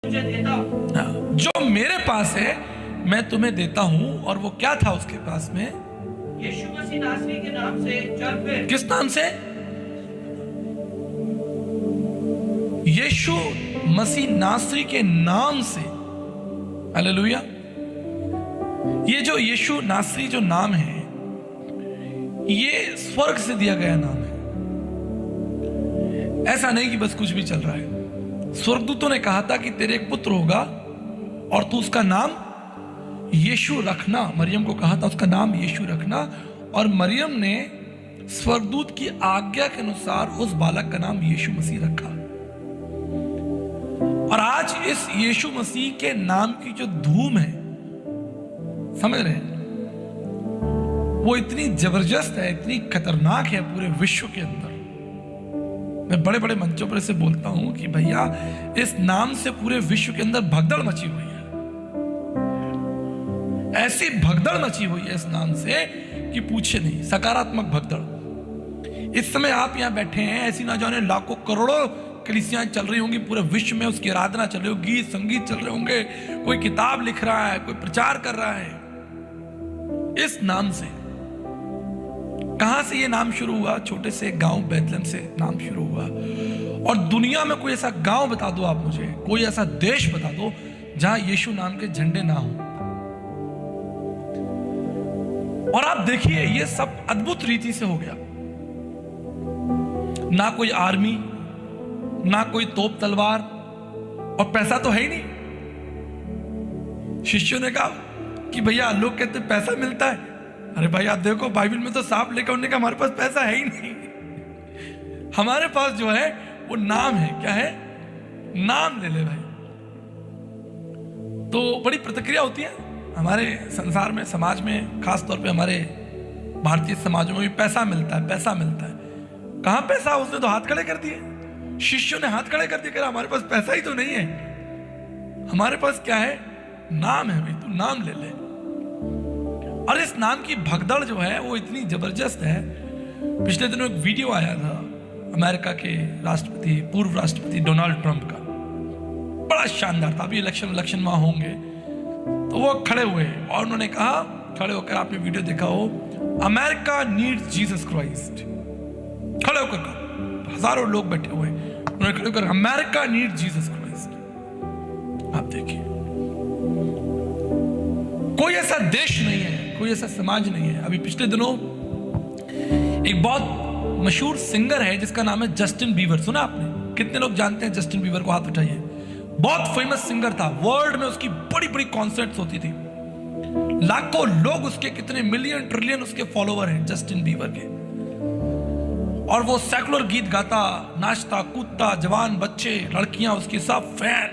मुझे देता हूं। जो मेरे पास है मैं तुम्हें देता हूं। और वो क्या था उसके पास में? यीशु मसीह नासरी के नाम से चल फिर। किस नाम से? यीशु मसीह नासरी के नाम से। हालेलुया। ये जो यीशु नासरी जो नाम है, ये स्वर्ग से दिया गया नाम है। ऐसा नहीं कि बस कुछ भी चल रहा है। स्वर्गदूतों ने कहा था कि तेरे एक पुत्र होगा और तू उसका नाम यीशु रखना। मरियम को कहा था उसका नाम यीशु रखना, और मरियम ने स्वर्गदूत की आज्ञा के अनुसार उस बालक का नाम यीशु मसीह रखा। और आज इस यीशु मसीह के नाम की जो धूम है, समझ रहे हैं, वो इतनी जबरदस्त है, इतनी खतरनाक है पूरे विश्व के अंदर। मैं बड़े बड़े मंचों पर से बोलता हूं कि भैया इस नाम से पूरे विश्व के अंदर भगदड़ मची हुई है। ऐसी भगदड़ मची हुई है इस नाम से कि पूछे नहीं। सकारात्मक भगदड़। इस समय आप यहां बैठे हैं, ऐसी ना जाने लाखों करोड़ों कलीसियां चल रही होंगी पूरे विश्व में, उसकी आराधना चल रही होगी, संगीत चल रहे होंगे, कोई किताब लिख रहा है, कोई प्रचार कर रहा है इस नाम से। कहां से ये नाम शुरू हुआ? छोटे से गांव बैतलहम से नाम शुरू हुआ। और दुनिया में कोई ऐसा गांव बता दो आप मुझे, कोई ऐसा देश बता दो जहां यीशु नाम के झंडे ना हो। और आप देखिए ये सब अद्भुत रीति से हो गया। ना कोई आर्मी, ना कोई तोप तलवार, और पैसा तो है ही नहीं। शिष्यों ने कहा कि भैया लोग कहते पैसा मिलता है। अरे भाई आप देखो बाइबल में तो साफ लिखा, उन्होंने कहा हमारे पास पैसा है ही नहीं, हमारे पास जो है वो नाम है। क्या है? नाम ले ले भाई। तो बड़ी प्रतिक्रिया होती है हमारे संसार में, समाज में, खास तौर पे हमारे भारतीय समाजों में भी पैसा मिलता है, पैसा मिलता है। कहां पैसा? उसने तो हाथ खड़े कर दिए, शिष्यों ने हाथ खड़े कर दिए, कह रहा हमारे पास पैसा ही तो नहीं है, हमारे पास क्या है? नाम है भाई, तू नाम ले ले। और इस नाम की भगदड़ जो है वो इतनी जबरदस्त है। पिछले दिनों एक वीडियो आया था अमेरिका के राष्ट्रपति, पूर्व राष्ट्रपति डोनाल्ड ट्रंप का, बड़ा शानदार था। अभी इलेक्शन वहां होंगे, तो वो खड़े हुए और उन्होंने कहा, खड़े होकर आपने वीडियो देखा हो, अमेरिका नीड्स जीसस क्राइस्ट। खड़े होकर कहा, हजारों लोग बैठे हुए, उन्होंने खड़े होकर अमेरिका नीड्स जीसस क्राइस्ट। आप देखिए, कोई ऐसा देश नहीं है, कोई ऐसा समाज नहीं है। अभी पिछले दिनों एक बहुत मशहूर सिंगर है जिसका नाम है जस्टिन बीवर। सुना आपने? कितने लोग जानते हैं जस्टिन बीवर को? हाथ उठाइए। बहुत फेमस सिंगर था, वर्ल्ड में उसकी बड़ी बड़ी कॉन्सर्ट्स होती थी, लाखों लोग उसके, कितने मिलियन ट्रिलियन उसके फॉलोवर हैं जस्टिन बीवर के। और वो सेकुलर गीत गाता, नाचता, कूदता, जवान बच्चे, लड़कियां उसकी सब फैन,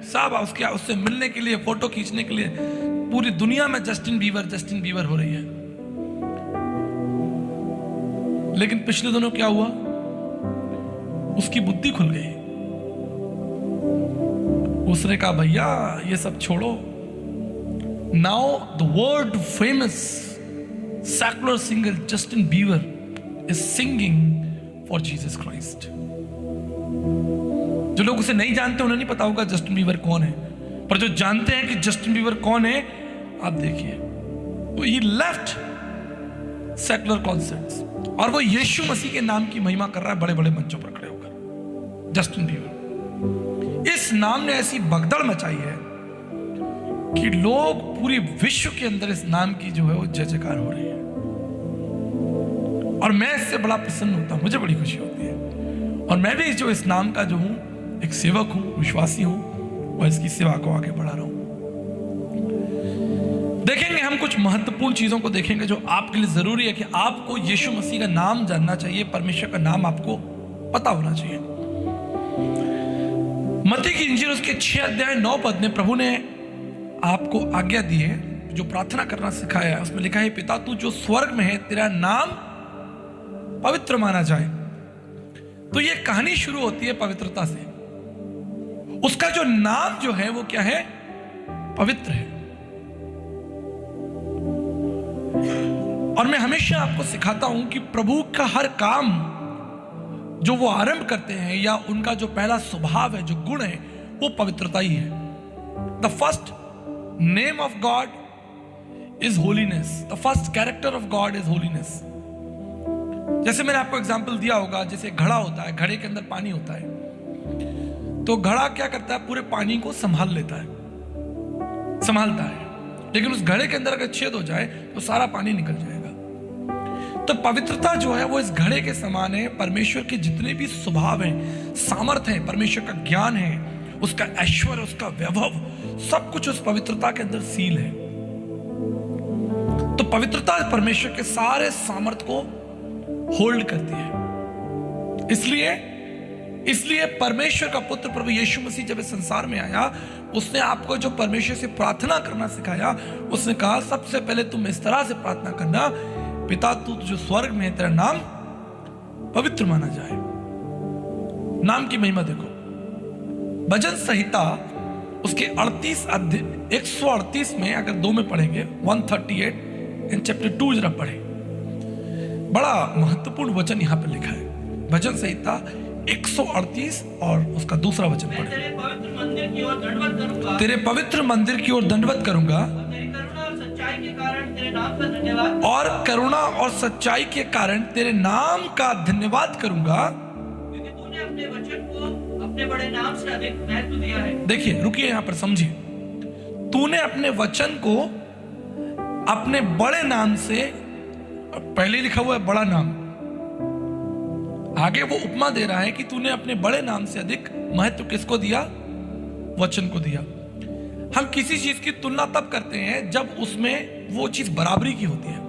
सब उससे मिलने के लिए, फोटो खींचने के लिए पूरी दुनिया में जस्टिन बीवर हो रही है। लेकिन पिछले दिनों क्या हुआ? उसकी बुद्धि खुल गई। उसने कहा भैया ये सब छोड़ो, now the world famous secular singer Justin beaver is singing for Jesus Christ. जो लोग उसे नहीं जानते उन्हें नहीं पता होगा जस्टिन बीवर कौन है, पर जो जानते हैं कि जस्टिन बीवर कौन है, आप देखिए, तो ही लेफ्ट सेकुलर कॉन्सर्ट्स और वो यीशु मसीह के नाम की महिमा कर रहा है बड़े बड़े मंचों पर खड़े होकर। जस्टिन बीवर, इस नाम ने ऐसी भगदड़ मचाई है कि लोग पूरी विश्व के अंदर इस नाम की जो है वो जय जयकार हो रही है। और मैं इससे बड़ा प्रसन्न होता हूं, मुझे बड़ी खुशी होती है। और मैं भी जो इस नाम का जो हूं, एक सेवक हूं, विश्वासी हूं, और इसकी सेवा को आगे बढ़ा रहा हूं। देखेंगे हम कुछ महत्वपूर्ण चीजों को देखेंगे जो आपके लिए जरूरी है कि आपको यीशु मसीह का नाम जानना चाहिए, परमेश्वर का नाम आपको पता होना चाहिए। मत्ती की इंजील उसके 6 अध्याय 9 पद में प्रभु ने आपको आज्ञा दी है, जो प्रार्थना करना सिखाया है। उसमें लिखा है, पिता तू जो स्वर्ग में है, तेरा नाम पवित्र माना जाए। तो ये कहानी शुरू होती है पवित्रता से। उसका जो नाम जो है वो क्या है? पवित्र है। और मैं हमेशा आपको सिखाता हूं कि प्रभु का हर काम जो वो आरंभ करते हैं, या उनका जो पहला स्वभाव है, जो गुण है, वो पवित्रता ही है। The first name of God is holiness, the first character of God is holiness. जैसे मैंने आपको एग्जाम्पल दिया होगा, जैसे घड़ा होता है, घड़े के अंदर पानी होता है, तो घड़ा क्या करता है, पूरे पानी को संभाल लेता है, संभालता है, लेकिन उस घड़े के अंदर अगर छेद हो जाए तो सारा पानी निकल जाएगा। तो पवित्रता जो है वो इस घड़े के समान है। परमेश्वर के जितने भी स्वभाव हैं, सामर्थ है, परमेश्वर का ज्ञान है, उसका ऐश्वर्य, उसका वैभव, सब कुछ उस पवित्रता के अंदर सील है। तो पवित्रता परमेश्वर के सारे सामर्थ को होल्ड करती है। इसलिए परमेश्वर का पुत्र प्रभु यीशु मसीह जब इस संसार में आया, उसने आपको जो परमेश्वर से प्रार्थना करना सिखाया, उसने कहा सबसे पहले तुम इस तरह से प्रार्थना करना, पिता तू जो स्वर्ग में है, तेरा नाम पवित्र माना जाए। नाम की महिमा देखो, भजन संहिता उसके 138 में अगर 2 में पढ़ेंगे, 138 इन चैप्टर 2 जरा पढ़े, बड़ा महत्वपूर्ण वचन यहां पर लिखा है। भजन संहिता 138 और उसका दूसरा वचन पढ़े। तेरे पवित्र मंदिर की ओर दंडवत करूंगा, तेरे पवित्र मंदिर की ओर दंडवत करूंगा, और तेरी करुणा और सच्चाई के कारण तेरे नाम का धन्यवाद, और करुणा और सच्चाई के कारण तेरे नाम का धन्यवाद करूंगा, क्योंकि तूने अपने वचन को अपने बड़े नाम से अधिक महत्व दिया है। देखिए, रुकिए यहां पर समझिए, तूने अपने वचन को अपने बड़े नाम से, पहले लिखा हुआ है बड़ा नाम, आगे वो उपमा दे रहा है कि तूने अपने बड़े नाम से अधिक महत्व किसको दिया, वचन को दिया। हम किसी चीज की तुलना तब करते हैं जब उसमें वो चीज बराबरी की होती है,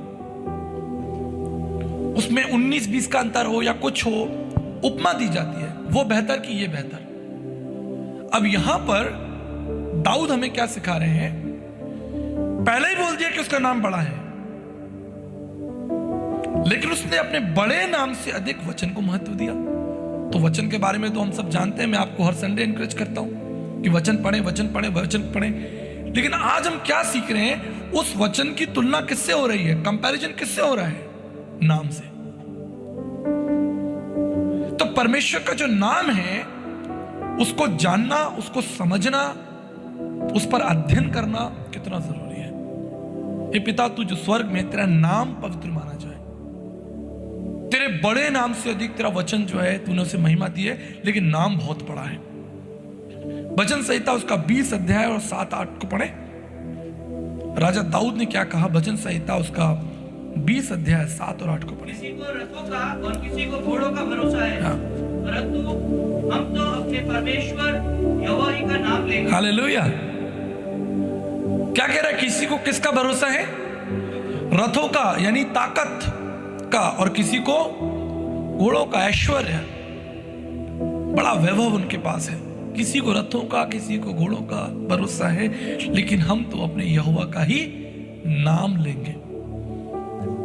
उसमें 19-20 का अंतर हो या कुछ हो, उपमा दी जाती है, वो बेहतर कि ये बेहतर। अब यहां पर दाऊद हमें क्या सिखा रहे हैं, पहले ही बोल दिया कि उसका नाम बड़ा है, लेकिन उसने अपने बड़े नाम से अधिक वचन को महत्व दिया। तो वचन के बारे में तो हम सब जानते हैं, मैं आपको हर संडे एनकरेज करता हूं कि वचन पढ़ें, वचन पढ़ें, वचन पढ़ें। लेकिन आज हम क्या सीख रहे हैं, उस वचन की तुलना किससे हो रही है, कंपैरिजन किससे हो रहा है, नाम से। तो परमेश्वर का जो नाम है उसको जानना, उसको समझना, उस पर अध्ययन करना कितना जरूरी है। हे पिता तू जो स्वर्ग में, तेरा नाम पवित्र माना जाए, तेरे बड़े नाम से अधिक तेरा वचन जो है तूने उसे महिमा दी है, लेकिन नाम बहुत बड़ा है। भजन संहिता उसका 20 अध्याय और 7-8 को पढ़े। राजा दाऊद ने क्या कहा, भजन संहिता उसका 20 अध्याय 7 और 8 को पढ़े। किसी को रथों का और किसी को घोड़ों का भरोसा है, हाँ। परंतु हम तो अपने परमेश्वर यहोवा ही का नाम लेंगे। हालेलुया। क्या कह रहा है, किसी को किसका भरोसा है, रथों का यानी ताकत का, और किसी को घोड़ों का, ऐश्वर्य, बड़ा वैभव उनके पास है। किसी को रथों का, किसी को घोड़ों का भरोसा है, लेकिन हम तो अपने यहोवा का ही नाम लेंगे।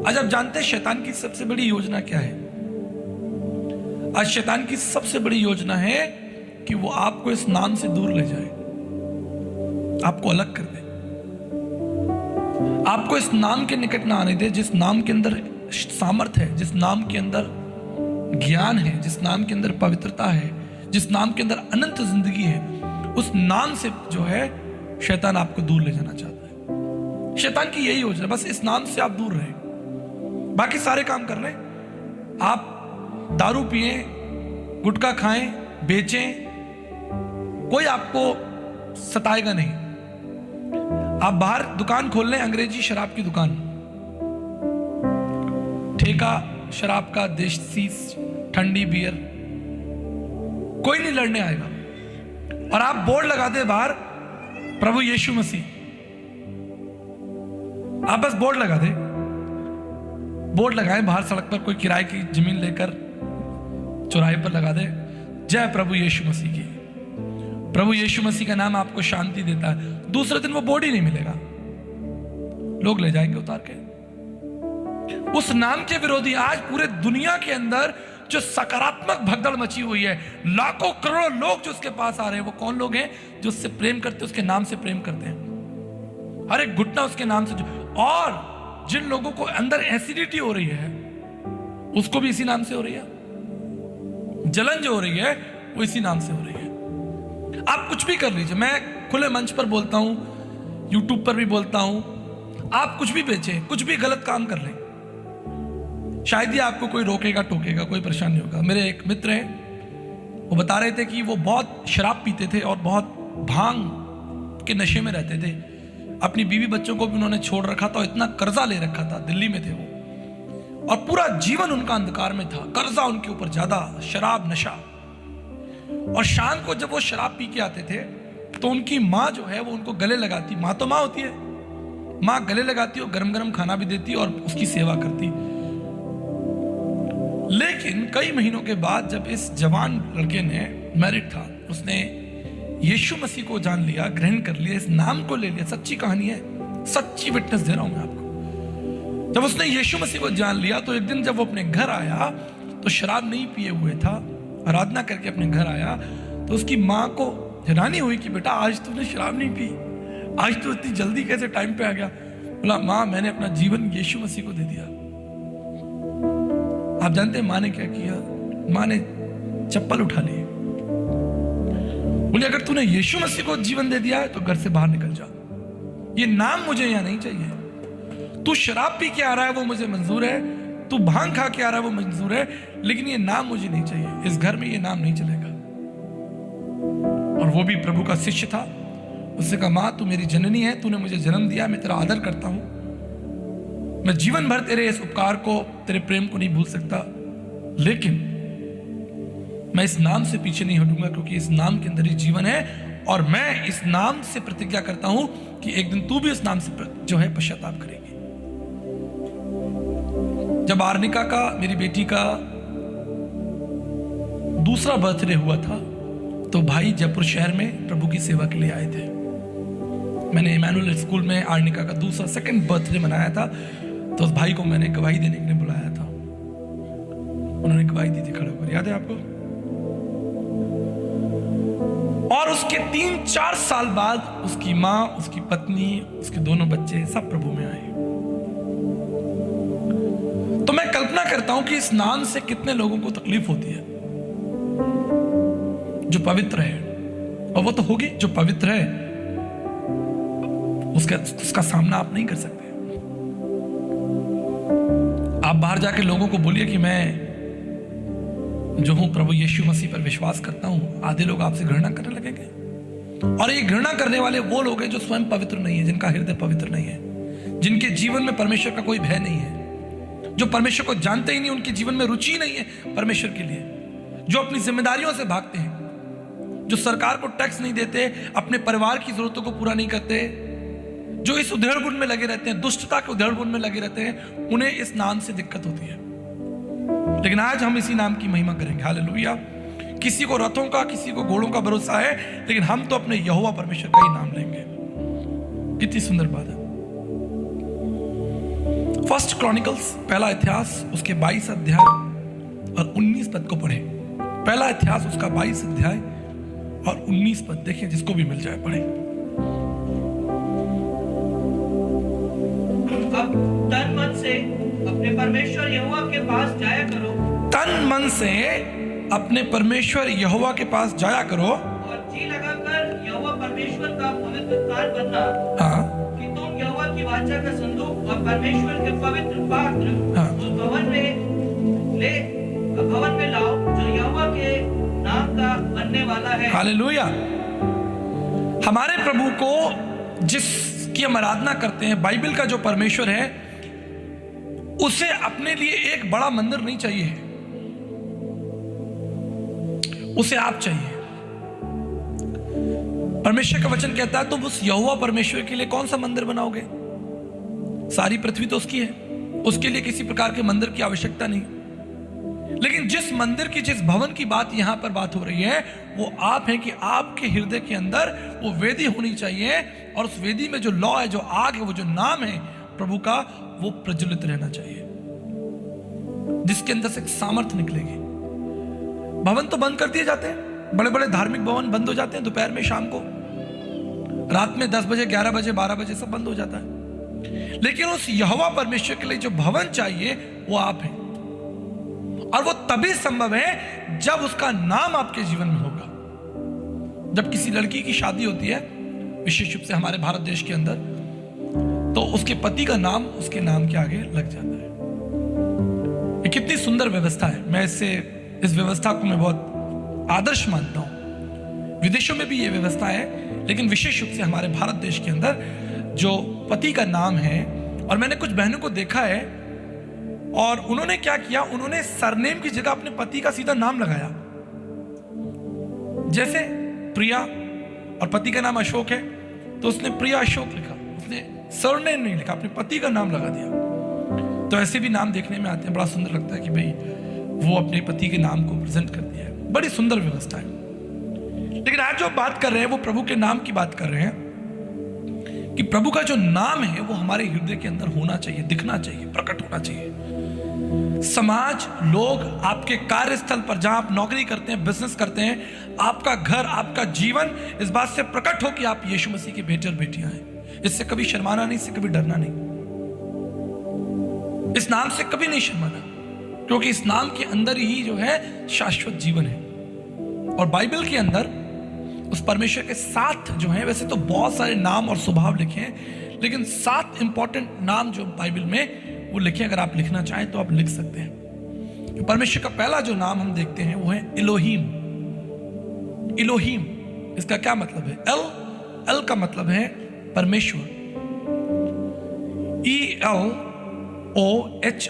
आज आप जानते हैं शैतान की सबसे बड़ी योजना क्या है? आज शैतान की सबसे बड़ी योजना है कि वो आपको इस नाम से दूर ले जाए, आपको अलग कर दे, आपको इस नाम के निकट ना आने दे, जिस नाम के अंदर सामर्थ है, जिस नाम के अंदर ज्ञान है, जिस नाम के अंदर पवित्रता है, जिस नाम के अंदर अनंत जिंदगी है। उस नाम से जो है शैतान आपको दूर ले जाना चाहता है। शैतान की यही योजना, बस इस नाम से आप दूर रहें, बाकी सारे काम कर लें। आप दारू पिए, गुटखा खाएं, बेचें, कोई आपको सताएगा नहीं। आप बाहर दुकान खोल लें, अंग्रेजी शराब की दुकान, ठेका शराब का, देसी ठंडी बियर, कोई नहीं लड़ने आएगा। और आप बोर्ड लगा दे बाहर, प्रभु यीशु मसीह, आप बस बोर्ड लगा दे, बोर्ड लगाएं बाहर सड़क पर, कोई किराए की जमीन लेकर चौराहे पर लगा दे, जय प्रभु यीशु मसीह की। प्रभु यीशु मसीह का नाम आपको शांति देता है। दूसरे दिन वो बोर्ड ही नहीं मिलेगा, लोग ले जाएंगे उतार के। उस नाम के विरोधी आज पूरे दुनिया के अंदर जो सकारात्मक भगदड़ मची हुई है, लाखों करोड़ों लोग जो उसके पास आ रहे हैं, वो कौन लोग हैं? जो उससे प्रेम करते हैं, उसके नाम से प्रेम करते हैं, हर एक घुटना उसके नाम से। और जिन लोगों को अंदर एसिडिटी हो रही है, उसको भी इसी नाम से हो रही है। जलन जो हो रही है वो इसी नाम से हो रही है। आप कुछ भी कर लीजिए, मैं खुले मंच पर बोलता हूं, यूट्यूब पर भी बोलता हूं, आप कुछ भी बेचें, कुछ भी गलत काम कर लें, शायद ही आपको कोई रोकेगा टोकेगा, कोई परेशानी होगा। मेरे एक मित्र हैं, वो बता रहे थे कि वो बहुत शराब पीते थे और बहुत भांग के नशे में रहते थे। अपनी बीवी बच्चों को भी उन्होंने छोड़ रखा था और इतना कर्जा ले रखा था, दिल्ली में थे वो, और पूरा जीवन उनका अंधकार में था, कर्जा उनके ऊपर ज्यादा, शराब नशा। और शाम को जब वो शराब पी के आते थे तो उनकी माँ जो है वो उनको गले लगाती, माँ तो माँ होती है, माँ गले लगाती और गरम गरम खाना भी देती और उसकी सेवा करती। लेकिन कई महीनों के बाद जब इस जवान लड़के ने, मैरिड था, उसने यीशु मसीह को जान लिया, ग्रहण कर लिया, इस नाम को ले लिया, सच्ची कहानी है, सच्ची विटनेस दे रहा हूं मैं आपको। जब उसने यीशु मसीह को जान लिया तो एक दिन जब वो अपने घर आया तो शराब नहीं पिए हुए था, आराधना करके अपने घर आया तो उसकी माँ को हैरानी हुई कि बेटा आज तूने शराब नहीं पी, आज तो इतनी जल्दी कैसे टाइम पे आ गया। बोला माँ मैंने अपना जीवन यीशु मसीह को दे दिया। आप जानते हैं माँ ने क्या किया? माँ ने चप्पल उठा ली, बोले अगर तूने यीशु मसीह को जीवन दे दिया है तो घर से बाहर निकल जा, ये नाम मुझे यहां नहीं चाहिए। तू शराब पी के आ रहा है वो मुझे मंजूर है, तू भांग खा के आ रहा है वो मंजूर है, लेकिन ये नाम मुझे नहीं चाहिए, इस घर में ये नाम नहीं चलेगा। और वो भी प्रभु का शिष्य था। उससे कहा माँ तू मेरी जननी है, तूने मुझे जन्म दिया, मैं तेरा आदर करता हूं, मैं जीवन भर तेरे इस उपकार को, तेरे प्रेम को नहीं भूल सकता, लेकिन मैं इस नाम से पीछे नहीं हटूंगा क्योंकि इस नाम के अंदर ही जीवन है। और मैं इस नाम से प्रतिज्ञा करता हूं कि एक दिन तू भी इस नाम से जो है पश्चाताप करेगी। जब आर्निका का, मेरी बेटी का दूसरा बर्थडे हुआ था तो भाई जयपुर शहर में प्रभु की सेवा के लिए आए थे। मैंने इमैनुअल स्कूल में आर्निका का दूसरा सेकंड बर्थडे मनाया था, तो उस भाई को मैंने गवाही देने के लिए बुलाया था। उन्होंने गवाही दी थी खड़े होकर, याद है आपको? और उसके 3-4 साल बाद उसकी मां, उसकी पत्नी, उसके दोनों बच्चे सब प्रभु में आए। तो मैं कल्पना करता हूं कि इस नाम से कितने लोगों को तकलीफ होती है जो पवित्र है, और वो तो होगी जो पवित्र है, उसका सामना आप नहीं कर सकते। आप बाहर जाके लोगों को बोलिए कि मैं जो हूं प्रभु यीशु मसीह पर विश्वास करता हूं, आधे लोग आपसे घृणा करने लगेंगे। और ये घृणा करने वाले वो लोग हैं जो स्वयं पवित्र नहीं है, जिनका हृदय पवित्र नहीं है, जिनके जीवन में परमेश्वर का कोई भय नहीं है, जो परमेश्वर को जानते ही नहीं, उनके जीवन में रुचि नहीं है परमेश्वर के लिए, जो अपनी जिम्मेदारियों से भागते हैं, जो सरकार को टैक्स नहीं देते, अपने परिवार की जरूरतों को पूरा नहीं करते, जो इस उधेड़बुन में लगे रहते हैं, दुष्टता के उधेड़बुन में लगे रहते हैं, उन्हें इस नाम से दिक्कत होती है। लेकिन आज हम इसी नाम की महिमा करेंगे। हालेलुया। किसी को रथों का, किसी को घोड़ों का भरोसा है, लेकिन हम तो अपने यहोवा परमेश्वर का ही नाम लेंगे। कितनी सुंदर बात है। फर्स्ट क्रॉनिकल्स, पहला इतिहास, उसके 22 अध्याय और 19 पद को पढ़े। पहला इतिहास उसका 22 अध्याय और 19 पद देखिए, जिसको भी मिल जाए पढ़े। अब तन मन से अपने परमेश्वर यहोवा के पास जाया करो, तन मन से अपने परमेश्वर यहोवा के पास जाया करो, और जी लगाकर यहोवा परमेश्वर का पवित्र स्थान बनना, हाँ, कि तुम यहोवा की वाचा का संदूक और परमेश्वर के पवित्र पात्र हाँ, उस भवन में लाओ जो यहोवा के नाम का बनने वाला है। हालेलुया। हमारे प्रभु को जिसकी हम आराधना करते हैं, बाइबल का जो परमेश्वर है, उसे अपने लिए एक बड़ा मंदिर नहीं चाहिए, उसे आप चाहिए। परमेश्वर का वचन कहता है तुम उस यहोवा परमेश्वर के लिए कौन सा मंदिर बनाओगे? सारी पृथ्वी तो उसकी है, उसके लिए किसी प्रकार के मंदिर की आवश्यकता नहीं। लेकिन जिस मंदिर की, जिस भवन की बात यहां पर बात हो रही है, वो आप हैं कि आपके हृदय के अंदर वो वेदी होनी चाहिए, और उस वेदी में जो लौ है, जो आग है, वो जो नाम है प्रभु का, वो प्रज्वलित रहना चाहिए, जिसके अंदर से सामर्थ्य निकलेगी। भवन तो बंद कर दिए जाते हैं, बड़े बड़े धार्मिक भवन बंद हो जाते हैं दोपहर में, शाम को, रात में 10 बजे, 11 बजे, 12 बजे सब बंद हो जाता है। लेकिन उस यहोवा परमेश्वर के लिए जो भवन चाहिए वो आप हैं, और वो तभी संभव है जब उसका नाम आपके जीवन में होगा। जब किसी लड़की की शादी होती है, विशेष रूप से हमारे भारत देश के अंदर, तो उसके पति का नाम उसके नाम के आगे लग जाता है। ये कितनी सुंदर व्यवस्था है। मैं इस व्यवस्था को मैं बहुत आदर्श मानता हूं। विदेशों में भी ये व्यवस्था है, लेकिन विशेष रूप से हमारे भारत देश के अंदर जो पति का नाम है, और मैंने कुछ बहनों को देखा है और उन्होंने क्या किया, उन्होंने सरनेम की जगह अपने पति का सीधा नाम लगाया। जैसे प्रिया और पति का नाम अशोक है, तो उसने प्रिया अशोक लिखा, उसने सरनेम नहीं लिखा, अपने पति का नाम लगा दिया। तो ऐसे भी नाम देखने में आते हैं, बड़ा सुंदर लगता है कि भाई वो अपने पति के नाम को प्रेजेंट कर दिया है। बड़ी सुंदर व्यवस्था है। लेकिन आज जो बात कर रहे हैं वो प्रभु के नाम की बात कर रहे हैं, कि प्रभु का जो नाम है वो हमारे हृदय के अंदर होना चाहिए, दिखना चाहिए, प्रकट होना चाहिए। समाज, लोग, आपके कार्यस्थल पर जहां आप नौकरी करते हैं, बिजनेस करते हैं, आपका घर, आपका जीवन इस बात से प्रकट हो कि आप यीशु मसीह के बेटे और बेटियां हैं। इससे कभी शर्माना नहीं, इससे कभी डरना नहीं, इस नाम से कभी नहीं शर्माना, क्योंकि इस नाम के अंदर ही जो है शाश्वत जीवन है। और बाइबल के अंदर उस परमेश्वर के 7 जो है, वैसे तो बहुत सारे नाम और स्वभाव लिखे हैं, लेकिन 7 इंपॉर्टेंट नाम जो बाइबल में वो लिखे, अगर आप लिखना चाहें तो आप लिख सकते हैं। परमेश्वर का पहला जो नाम हम देखते हैं वो है इलोहीम। इलोहीम, इसका क्या मतलब है? एल का मतलब है परमेश्वर,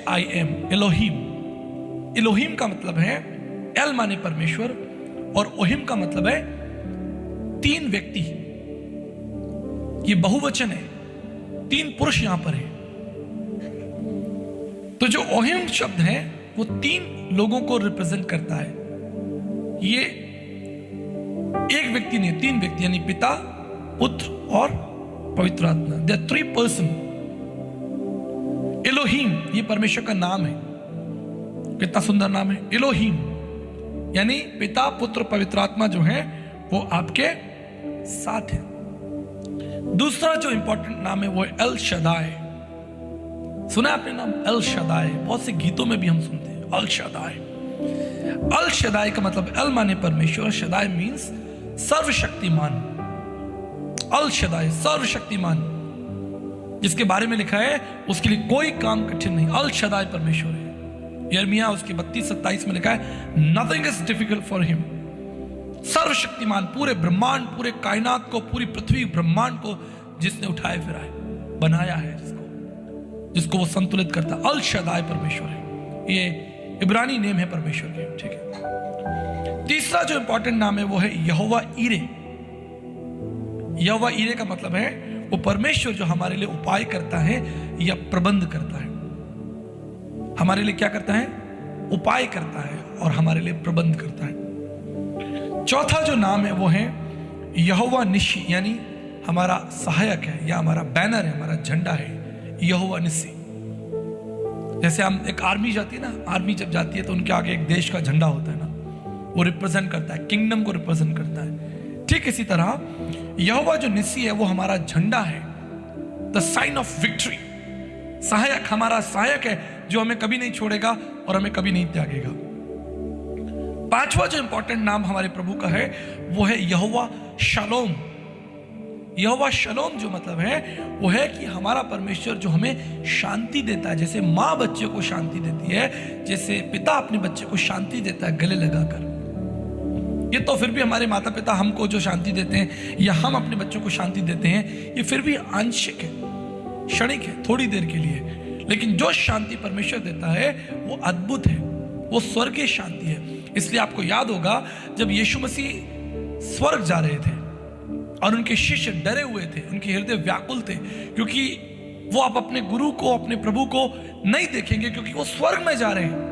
ELOHIM, इलोहीम। इलोहीम का मतलब है, एल माने परमेश्वर और ओहिम का मतलब है 3 व्यक्ति। ये बहुवचन है, 3 पुरुष यहां पर है। तो जो ओहिम शब्द है वो 3 लोगों को रिप्रेजेंट करता है। ये एक व्यक्ति नहीं, 3 व्यक्ति, यानी पिता, पुत्र और पवित्र आत्मा। They are 3 person. इलोहीम ये परमेश्वर का नाम है। कितना सुंदर नाम है, इलोहीम, यानी पिता, पुत्र, पवित्र आत्मा जो है वो आपके साथ है। दूसरा जो इंपॉर्टेंट नाम है वो है एल शदाई। सुना आपने नाम एल शदाई? बहुत से गीतों में भी हम सुनते हैं एल शदाई। एल शदाई का मतलब, एल माने परमेश्वर, शदाई मीन्स सर्वशक्तिमान। एल शदाई सर्वशक्तिमान, जिसके बारे में लिखा है उसके लिए कोई काम कठिन नहीं। एल शदाई परमेश्वर है। यिर्मयाह उसके 32-27 में लिखा है nothing is difficult for him. सर्वशक्तिमान, पूरे ब्रह्मांड, पूरे कायनात को, पूरी पृथ्वी ब्रह्मांड को जिसने उठाए फिराए, बनाया है, जिसको वो संतुलित करता। अल शदाई परमेश्वर है। ये इब्रानी नेम है परमेश्वर के, ठीक है। तीसरा जो इंपॉर्टेंट नाम है वो है यहोवा ईरे। यहोवा ईरे का मतलब है वो परमेश्वर जो हमारे लिए उपाय करता है या प्रबंध करता है। हमारे लिए क्या करता है? उपाय करता है और हमारे लिए प्रबंध करता है। चौथा जो नाम है वो है यहोवा निशी, यानी हमारा सहायक है या हमारा बैनर है, हमारा झंडा है, यहोवा निसी। जैसे हम एक आर्मी जाती है ना, आर्मी जब जाती है तो उनके आगे एक देश का झंडा होता है ना, वो रिप्रेजेंट करता है, किंगडम को रिप्रेजेंट करता है। ठीक इसी तरह यहोवा जो निसी है वो हमारा झंडा है, द साइन ऑफ विक्ट्री। सहायक, हमारा सहायक है जो हमें कभी नहीं छोड़ेगा और हमें कभी नहीं त्यागेगा। पांचवा जो इंपॉर्टेंट नाम हमारे प्रभु का है वो है यहोवा शालोम। यहोवा शालोम जो मतलब है वो है कि हमारा परमेश्वर जो हमें शांति देता है। जैसे माँ बच्चे को शांति देती है, जैसे पिता अपने बच्चे को शांति देता है गले लगाकर। ये तो फिर भी हमारे माता पिता हमको जो शांति देते हैं या हम अपने बच्चों को शांति देते हैं, ये फिर भी आंशिक है, क्षणिक है, थोड़ी देर के लिए। लेकिन जो शांति परमेश्वर देता है वो अद्भुत है, वो स्वर्गीय शांति है। इसलिए आपको याद होगा जब यीशु मसीह स्वर्ग जा रहे थे और उनके शिष्य डरे हुए थे, उनके हृदय व्याकुल थे, क्योंकि वो आप अपने गुरु को, अपने प्रभु को नहीं देखेंगे क्योंकि वो स्वर्ग में जा रहे हैं।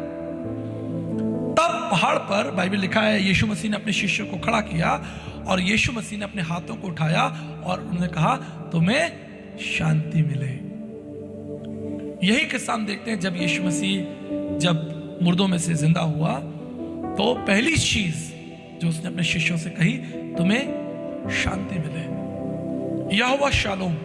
तब पहाड़ पर बाइबल लिखा है यीशु मसीह ने अपने शिष्यों को खड़ा किया और यीशु मसीह ने अपने हाथों को उठाया और उन्होंने कहा तुम्हें शांति मिले। यही किस्सा हम देखते हैं जब यीशु मसीह जब मुर्दों में से जिंदा हुआ तो पहली चीज जो उसने अपने शिष्यों से कही, तुम्हें शांति मिले। यहोवा शालोम।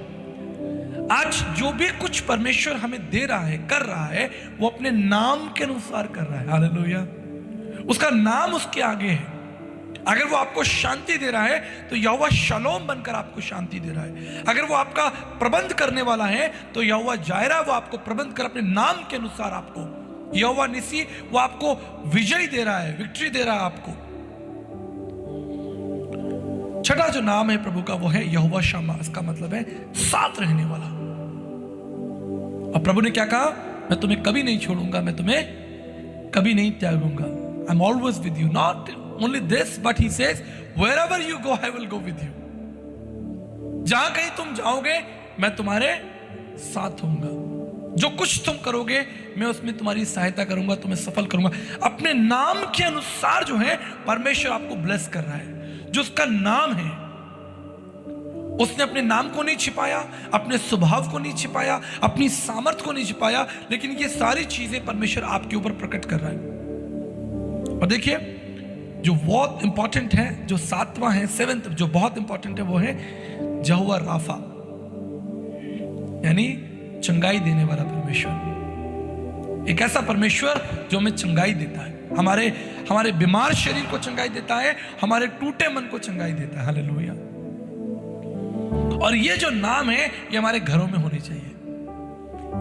आज जो भी कुछ परमेश्वर हमें दे रहा है, कर रहा है, वो अपने नाम के अनुसार कर रहा है। हालेलुया। उसका नाम उसके आगे है। अगर वो आपको शांति दे रहा है तो यहोवा शलोम बनकर आपको शांति दे रहा है। अगर वो आपका प्रबंध करने वाला है तो यहोवा जायरा वो आपको प्रबंध कर अपने नाम के अनुसार आपको, यहोवा निसी वो आपको विजय दे रहा है, विक्ट्री दे रहा है आपको। छठा जो नाम है प्रभु का वो है यहोवा शम्मा। इसका मतलब है साथ रहने वाला। और प्रभु ने क्या कहा? मैं तुम्हें कभी नहीं छोड़ूंगा, मैं तुम्हें कभी नहीं त्यागूंगा। I am always with you. Not only this but he says wherever you go I will go with you. जहां कहीं तुम जाओगे मैं तुम्हारे साथ होऊंगा। जो कुछ तुम करोगे मैं उसमें तुम्हारी सहायता करूंगा, तुम्हें सफल करूंगा। अपने नाम के अनुसार जो है परमेश्वर आपको ब्लेस कर रहा है। जो उसका नाम है, उसने अपने नाम को नहीं छिपाया, अपने स्वभाव को नहीं छिपाया, अपनी सामर्थ्य को नहीं छिपाया, लेकिन ये सारी चीजें परमेश्वर आपके ऊपर प्रकट कर रहा है। और देखिए जो बहुत इंपॉर्टेंट है, जो सातवां है, सेवेंथ जो बहुत इंपॉर्टेंट है वो है यहोवा राफा, यानी चंगाई देने वाला परमेश्वर। एक ऐसा परमेश्वर जो हमें चंगाई देता है, हमारे बीमार शरीर को चंगाई देता है, हमारे टूटे मन को चंगाई देता है। हालेलुया। और ये जो नाम है ये हमारे घरों में होने चाहिए।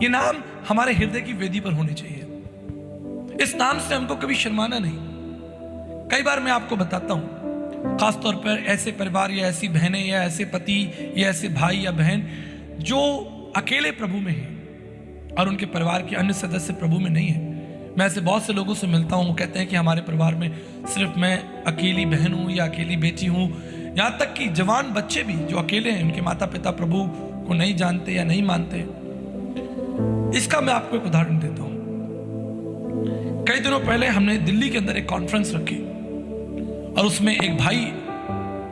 ये नाम हमारे हृदय की वेदी पर होने चाहिए। इस नाम से हमको कभी शर्माना नहीं। कई बार मैं आपको बताता हूं, खासतौर पर ऐसे परिवार या ऐसी बहनें या ऐसे पति या ऐसे भाई या बहन जो अकेले प्रभु में हैं और उनके परिवार के अन्य सदस्य प्रभु में नहीं है। मैं ऐसे बहुत से लोगों से मिलता हूं, वो कहते हैं कि हमारे परिवार में सिर्फ मैं अकेली बहन हूं या अकेली बेटी हूं। यहां तक कि जवान बच्चे भी जो अकेले हैं, उनके माता पिता प्रभु को नहीं जानते या नहीं मानते। इसका मैं आपको एक उदाहरण देता हूं। कई दिनों पहले हमने दिल्ली के अंदर एक कॉन्फ्रेंस रखी और उसमें एक भाई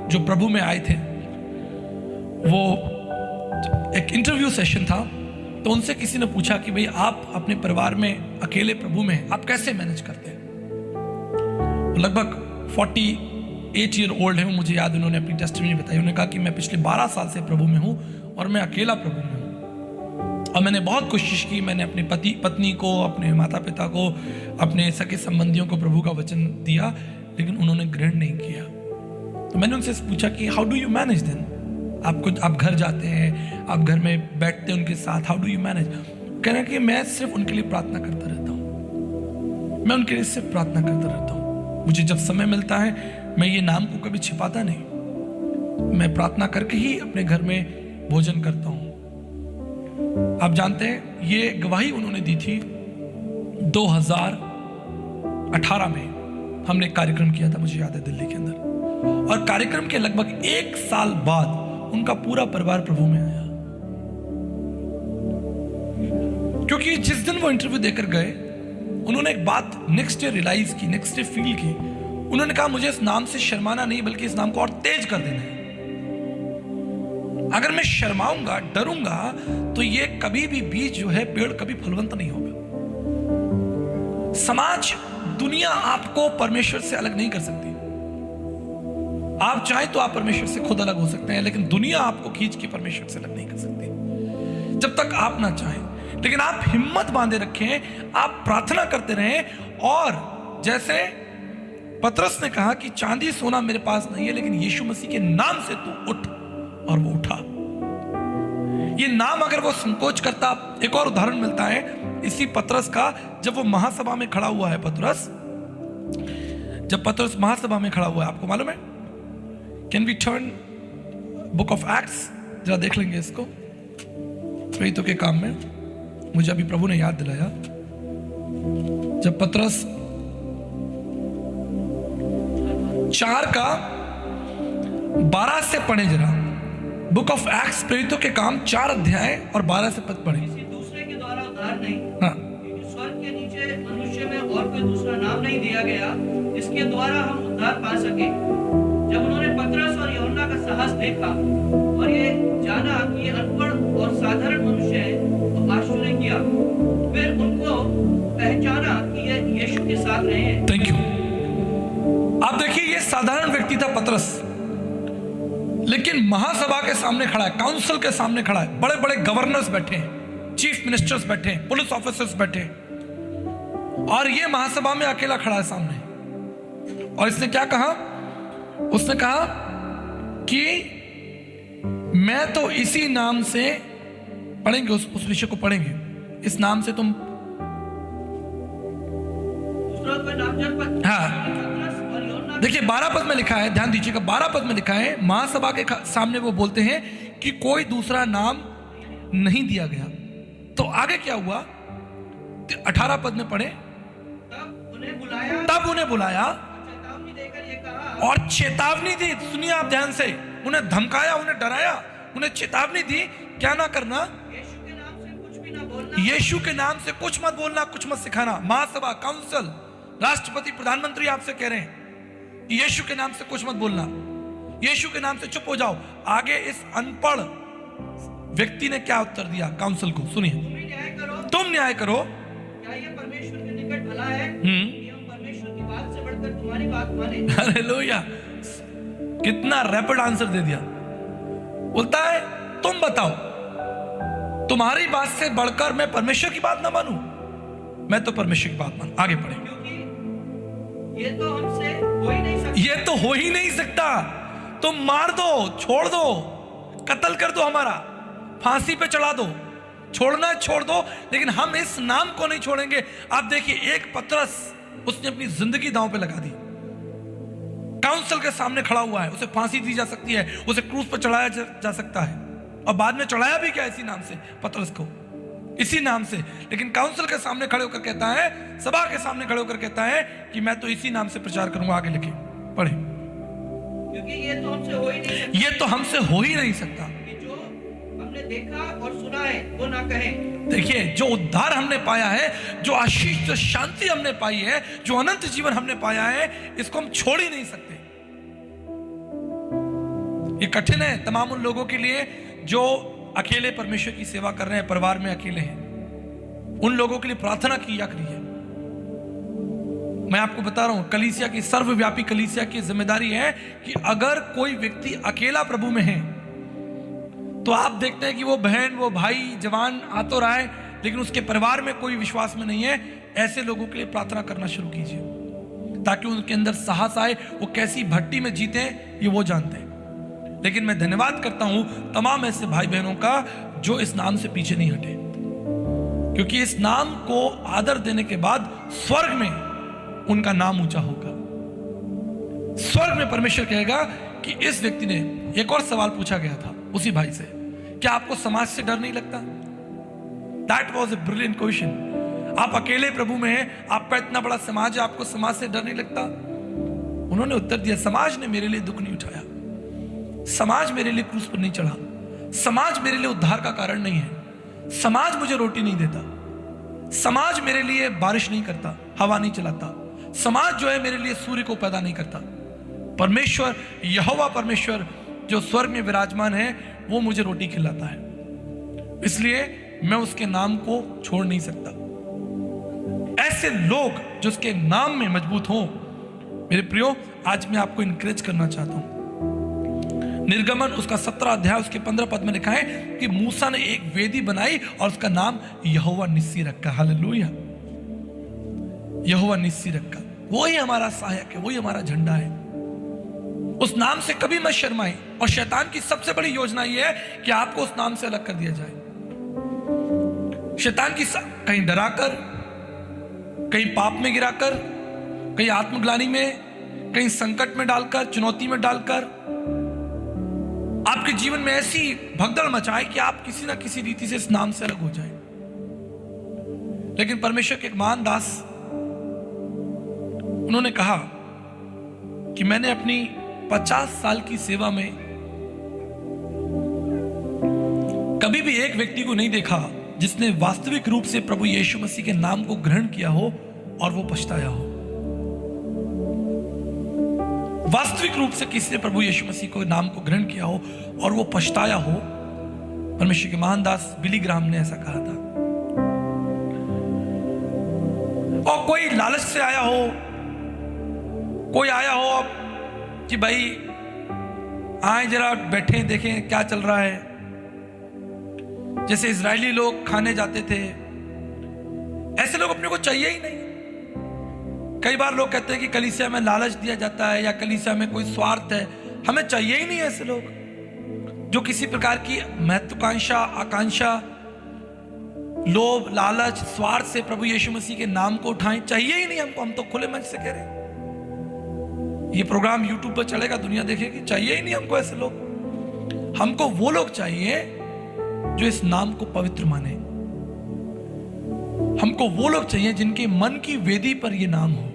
जो प्रभु में आए थे, वो एक इंटरव्यू सेशन था। तो उनसे किसी ने पूछा कि भाई आप अपने परिवार में अकेले प्रभु में आप कैसे मैनेज करते हैं? लगभग 48 ईयर ओल्ड है, मुझे याद, उन्होंने अपनी टेस्टिमनी बताई। उन्होंने कहा कि मैं पिछले 12 साल से प्रभु में हूं और मैं अकेला प्रभु में हूं। और मैंने बहुत कोशिश की, मैंने अपने पत्नी को, अपने माता पिता को, अपने सगे संबंधियों को प्रभु का वचन दिया, लेकिन उन्होंने ग्रहण नहीं किया। तो मैंने उनसे पूछा कि how do you manage then? आप घर जाते हैं, आप घर में बैठते हैं उनके साथ, हाउ डू यू मैनेज? कह रहे हैं कि मैं सिर्फ उनके लिए प्रार्थना करता रहता हूँ, मैं उनके लिए सिर्फ प्रार्थना करता रहता हूँ। मुझे जब समय मिलता है मैं ये नाम को कभी छिपाता नहीं, मैं प्रार्थना करके ही अपने घर में भोजन करता हूँ। आप जानते हैं ये गवाही उन्होंने दी थी 2018 में। हमने एक कार्यक्रम किया था, मुझे याद है, दिल्ली के अंदर। और कार्यक्रम के लगभग 1 साल बाद उनका पूरा परिवार प्रभु में आया। क्योंकि जिस दिन वो इंटरव्यू देकर गए, उन्होंने एक बात नेक्स्ट डे रियलाइज की, नेक्स्ट डे फील की। उन्होंने कहा मुझे इस नाम से शर्माना नहीं, बल्कि इस नाम को और तेज कर देना है। अगर मैं शर्माऊंगा, डरूंगा, तो ये कभी भी बीज जो है, पेड़ कभी फलवंत नहीं होगा। समाज, दुनिया आपको परमेश्वर से अलग नहीं कर सकती। आप चाहें तो आप परमेश्वर से खुद अलग हो सकते हैं, लेकिन दुनिया आपको खींच के परमेश्वर से अलग नहीं कर सकती जब तक आप ना चाहें। लेकिन आप हिम्मत बांधे रखें, आप प्रार्थना करते रहें। और जैसे पतरस ने कहा कि चांदी सोना मेरे पास नहीं है, लेकिन यीशु मसीह के नाम से तू उठ, और वो उठा। ये नाम अगर वो संकोच करता, एक और उदाहरण मिलता है इसी पतरस का, जब वो महासभा में खड़ा हुआ है। जब पतरस महासभा में खड़ा हुआ है, आपको मालूम है, can we turn book of acts, जरा देख लेंगे इसको। प्रेरितों के काम में मुझे अभी प्रभु ने याद दिलाया, जब पतरस 4:12 से पढ़े जरा। बुक ऑफ एक्ट्स, प्रेरितों के काम 4 अध्याय और 12 से पद पढ़े। किसी दूसरे के द्वारा उद्धार नहीं, हाँ, क्योंकि स्वर्ग के नीचे मनुष्य में और कोई दूसरा नाम नहीं दिया गया जिसके द्वारा हम उद्धार पा सके। जब उन्होंने पतरस और यूहन्ना का साहस देखा और ये जाना कि ये अनपढ़ और साधारण मनुष्य है, तो आश्चर्य किया। फिर उनको पहचाना कि ये यीशु के साथ रहे हैं। Thank you. आप देखिए, ये साधारण व्यक्ति था पतरस, लेकिन महासभा के सामने खड़ा है, काउंसिल के सामने खड़ा है। बड़े बड़े गवर्नर्स बैठे हैं, चीफ मिनिस्टर्स बैठे हैं, पुलिस ऑफिसर्स बैठे हैं, और ये महासभा में अकेला खड़ा है सामने। और इसने क्या कहा? उसने कहा कि मैं तो इसी नाम से, पढ़ेंगे उस विषय को पढ़ेंगे, इस नाम से तुम, हाँ देखिए 12 पद में लिखा है, ध्यान दीजिएगा 12 पद में लिखा है, महासभा के सामने वो बोलते हैं कि कोई दूसरा नाम नहीं दिया गया। तो आगे क्या हुआ, 18 पद में पढ़े, तब उन्हें बुलाया और चेतावनी दी। सुनिए आप ध्यान से, उन्हें धमकाया, उन्हें डराया, उन्हें चेतावनी दी, क्या ना करना, यीशु के नाम से कुछ मत बोलना, कुछ मत सिखाना। महासभा, काउंसिल, राष्ट्रपति, प्रधानमंत्री आपसे कह रहे हैं कि यीशु के नाम से कुछ मत बोलना, यीशु के नाम से चुप हो जाओ। आगे इस अनपढ़ व्यक्ति ने क्या उत्तर दिया काउंसिल को, सुनिए, तुम न्याय करो, क्या ये परमेश्वर के निकट भला है कि हम परमेश्वर की बात से बढ़कर तुम्हारी बात माने? हालेलुया, कितना रैपिड आंसर दे दिया। बोलता है तुम बताओ, तुम्हारी बात से बढ़कर मैं परमेश्वर की बात ना मानूं? मैं तो परमेश्वर की बात मानूं। आगे पढ़े, क्योंकि ये तो हमसे हो ही नहीं सकता, ये तो हो ही नहीं सकता। तुम मार दो, छोड़ दो, कत्ल कर दो, हमारा फांसी पे चढ़ा दो, छोड़ना छोड़ दो, लेकिन हम इस नाम को नहीं छोड़ेंगे। आप देखिए, एक पतरस, उसने अपनी जिंदगी दांव पे लगा दी, काउंसिल के सामने खड़ा हुआ है, उसे फांसी दी जा सकती है, उसे क्रूस पर चढ़ाया जा सकता है, और बाद में चढ़ाया भी क्या इसी नाम से, पतरस को, इसी नाम से। लेकिन काउंसिल के सामने खड़े होकर कहता है, सभा के सामने खड़े होकर कहता है कि मैं तो इसी नाम से प्रचार करूंगा। आगे लिखे पढ़े, क्योंकि ये तो हमसे हो ही नहीं सकता, ये तो हमसे हो ही नहीं सकता कि जो हमने देखा और सुना है वो ना कहें। देखिए, जो उद्धार हमने पाया है, जो आशीष, जो शांति हमने पाई है, जो अनंत जीवन हमने पाया है, इसको हम छोड़ ही नहीं सकते। ये कठिन है तमाम उन लोगों के लिए जो अकेले परमेश्वर की सेवा कर रहे हैं, परिवार में अकेले हैं। उन लोगों के लिए प्रार्थना की जा रही है। मैं आपको बता रहा हूं, कलीसिया की, सर्वव्यापी कलीसिया की जिम्मेदारी है कि अगर कोई व्यक्ति अकेला प्रभु में है, तो आप देखते हैं कि वो बहन, वो भाई, जवान आ तो रहा है, लेकिन उसके परिवार में कोई विश्वास में नहीं है। ऐसे लोगों के लिए प्रार्थना करना शुरू कीजिए, ताकि उनके अंदर साहस आए। वो कैसी भट्टी में जीते ये वो जानते हैं। लेकिन मैं धन्यवाद करता हूं तमाम ऐसे भाई बहनों का जो इस नाम से पीछे नहीं हटे, क्योंकि इस नाम को आदर देने के बाद स्वर्ग में उनका नाम ऊंचा होगा। स्वर्ग में परमेश्वर कहेगा कि इस व्यक्ति ने, एक और सवाल पूछा गया था उसी भाई से, क्या आपको समाज से डर नहीं लगता? That was a brilliant question. आप अकेले प्रभु में हैं, आपका इतना बड़ा समाज है, आपको समाज से डर नहीं लगता? उन्होंने उत्तर दिया, समाज ने मेरे लिए दुख नहीं उठाया, समाज मेरे लिए क्रूस पर नहीं चढ़ा, समाज मेरे लिए उद्धार का कारण नहीं है, समाज मुझे रोटी नहीं देता, समाज मेरे लिए बारिश नहीं करता, हवा नहीं चलाता, समाज जो है मेरे लिए सूर्य को पैदा नहीं करता। परमेश्वर, यहोवा परमेश्वर जो स्वर्ग में विराजमान है, वो मुझे रोटी खिलाता है, इसलिए मैं उसके नाम को छोड़ नहीं सकता। ऐसे लोग जो उसके नाम में मजबूत हों, मेरे प्रियो, आज मैं आपको इनकरेज करना चाहता हूं। निर्गमन उसका 17 अध्याय उसके 15 पद में लिखा है कि मूसा ने एक वेदी बनाई और उसका नाम यहोवा निस्सी रखा। हालेलुया, यहोवा निस्सी रखा। वही हमारा सहायक है, वही हमारा झंडा है। उस नाम से कभी मत शर्माएं। और शैतान की सबसे बड़ी योजना यह है कि आपको उस नाम से अलग कर दिया जाए। शैतान की कहीं डराकर, कहीं पाप में गिराकर, कहीं आत्मग्लानि में, कहीं संकट में डालकर, चुनौती में डालकर आपके जीवन में ऐसी भगदड़ मचाए कि आप किसी ना किसी रीति से इस नाम से अलग हो जाए। लेकिन परमेश्वर के एक महान दास, उन्होंने कहा कि मैंने अपनी 50 साल की सेवा में कभी भी एक व्यक्ति को नहीं देखा जिसने वास्तविक रूप से प्रभु यीशु मसीह के नाम को ग्रहण किया हो और वो पछताया हो। वास्तविक रूप से किसी ने प्रभु यीशु मसीह को नाम को ग्रहण किया हो और वो पछताया हो। परमेश्वर के महान दास बिली ग्राहम ने ऐसा कहा था। और कोई लालच से आया हो, कोई आया हो अब कि भाई आए जरा बैठे देखें क्या चल रहा है, जैसे इजरायली लोग खाने जाते थे, ऐसे लोग अपने को चाहिए ही नहीं। कई बार लोग कहते हैं कि कलीसिया में लालच दिया जाता है या कलीसिया में कोई स्वार्थ है। हमें चाहिए ही नहीं ऐसे लोग जो किसी प्रकार की महत्वाकांक्षा, आकांक्षा, लोभ, लालच, स्वार्थ से प्रभु यीशु मसीह के नाम को उठाएं। चाहिए ही नहीं हमको। हम तो खुले मंच से कह रहे हैं, ये प्रोग्राम यूट्यूब पर चलेगा, दुनिया देखेगी। चाहिए ही नहीं हमको ऐसे लोग। हमको वो लोग चाहिए जो इस नाम को पवित्र माने। हमको वो लोग चाहिए जिनके मन की वेदी पर ये नाम हो।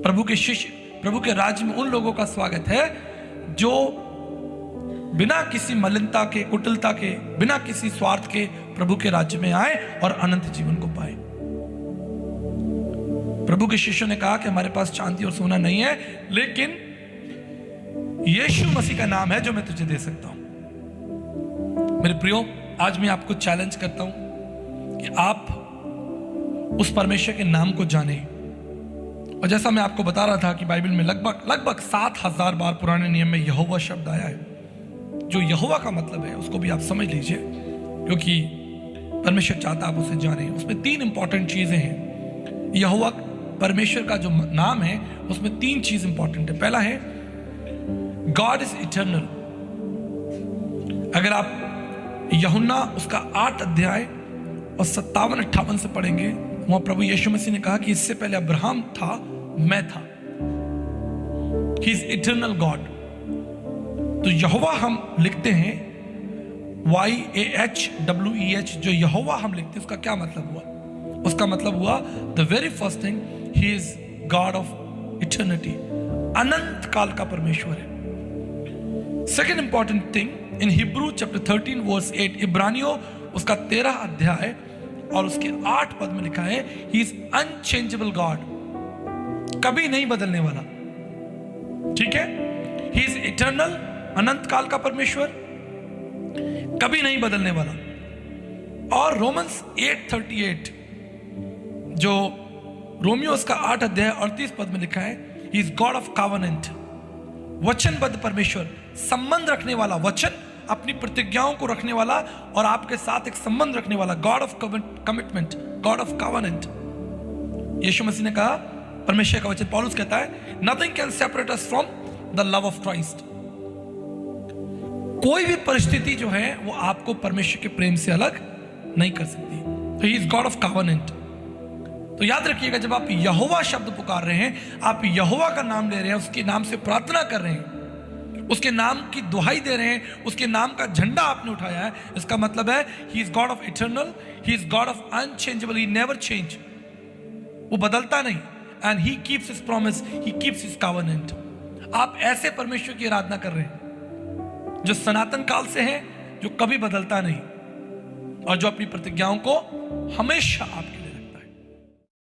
प्रभु के शिष्य, प्रभु के राज्य में उन लोगों का स्वागत है जो बिना किसी मलिनता के, कुटिलता के, बिना किसी स्वार्थ के प्रभु के राज्य में आए और अनंत जीवन को पाए। प्रभु के शिष्यों ने कहा कि हमारे पास चांदी और सोना नहीं है, लेकिन यीशु मसीह का नाम है जो मैं तुझे दे सकता हूं। मेरे प्रियो, आज मैं आपको चैलेंज करता हूं कि आप उस परमेश्वर के नाम को जाने। और जैसा मैं आपको बता रहा था कि बाइबल में लगभग 7000 बार पुराने नियम में यहोवा शब्द आया है। जो यहोवा का मतलब है उसको भी आप समझ लीजिए, क्योंकि परमेश्वर चाहता आप उसे जाने। उसमें 3 इंपॉर्टेंट चीजें हैं। यहोवा परमेश्वर का जो नाम है उसमें 3 चीज इंपॉर्टेंट है। पहला है गॉड इज इटर्नल। अगर आप यूहन्ना उसका 8 अध्याय और 57-58 से पढ़ेंगे, वहां प्रभु यीशु मसीह ने कहा कि इससे पहले अब्राहम था, मैं था। He is eternal God. तो यहोवा हम लिखते हैं YAHWEH, जो यहोवा हम लिखते हैं उसका क्या मतलब हुआ? उसका मतलब हुआ the very first thing, he is God of eternity, अनंत काल का परमेश्वर है। Second important thing, in Hebrew chapter 13 verse 8, इब्रानियों उसका 13 अध्याय और उसके 8 पद में लिखा है, ही इज अनचेंजेबल गॉड, कभी नहीं बदलने वाला। ठीक है, ही इज इटर्नल, अनंत काल का परमेश्वर, कभी नहीं बदलने वाला। और रोमन्स 8:38, जो रोमियो उसका 8 अध्याय 38 पद में लिखा है, ही इज गॉड ऑफ कॉवेनेंट, वचनबद्ध परमेश्वर, संबंध रखने वाला, वचन अपनी प्रतिज्ञाओं को रखने वाला और आपके साथ एक संबंध रखने वाला, God of commitment, God of covenant. यीशु मसीह ने कहा, परमेश्वर का वचन पौलुस कहता है, nothing can separate us from the love of Christ. कोई भी परिस्थिति जो है वो आपको परमेश्वर के प्रेम से अलग नहीं कर सकती। तो ही इज गॉड ऑफ कॉवेनेंट। तो याद रखिएगा, जब आप यहोवा शब्द पुकार रहे हैं, आप यहोवा का नाम ले रहे हैं, उसके नाम से प्रार्थना कर रहे हैं, उसके नाम की दुहाई दे रहे हैं, उसके नाम का झंडा आपने उठाया है, इसका मतलब है ही is God of eternal, he is God of unchangeable, he never change, वो बदलता नहीं, and he keeps his promise, he keeps his covenant. आप ऐसे परमेश्वर की आराधना कर रहे हैं जो सनातन काल से है, जो कभी बदलता नहीं और जो अपनी प्रतिज्ञाओं को हमेशा आपके